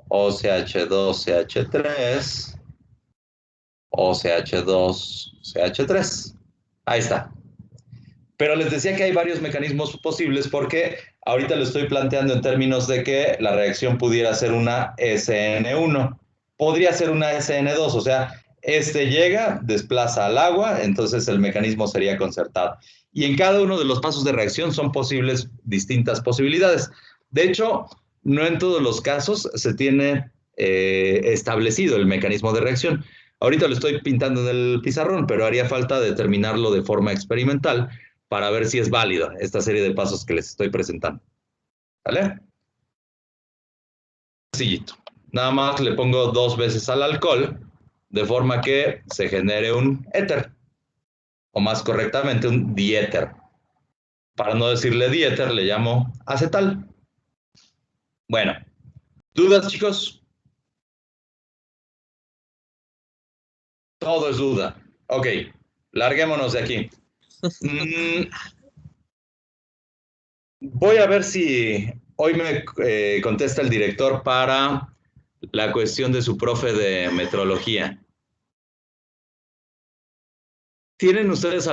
o CH2, CH3 o CH2, CH3. Ahí está. Pero les decía que hay varios mecanismos posibles porque ahorita lo estoy planteando en términos de que la reacción pudiera ser una SN1. Podría ser una SN2, o sea, este llega, desplaza al agua, entonces el mecanismo sería concertado. Y en cada uno de los pasos de reacción son posibles distintas posibilidades. De hecho, no en todos los casos se tiene establecido el mecanismo de reacción. Ahorita lo estoy pintando en el pizarrón, pero haría falta determinarlo de forma experimental para ver si es válido esta serie de pasos que les estoy presentando. ¿Vale? Sencillito. Nada más le pongo 2 veces al alcohol, de forma que se genere un éter, o más correctamente un diéter. Para no decirle diéter, le llamo acetal. Bueno, ¿dudas, chicos? Todo es duda. Ok, larguémonos de aquí. Voy a ver si hoy me contesta el director para la cuestión de su profe de metrología. ¿Tienen ustedes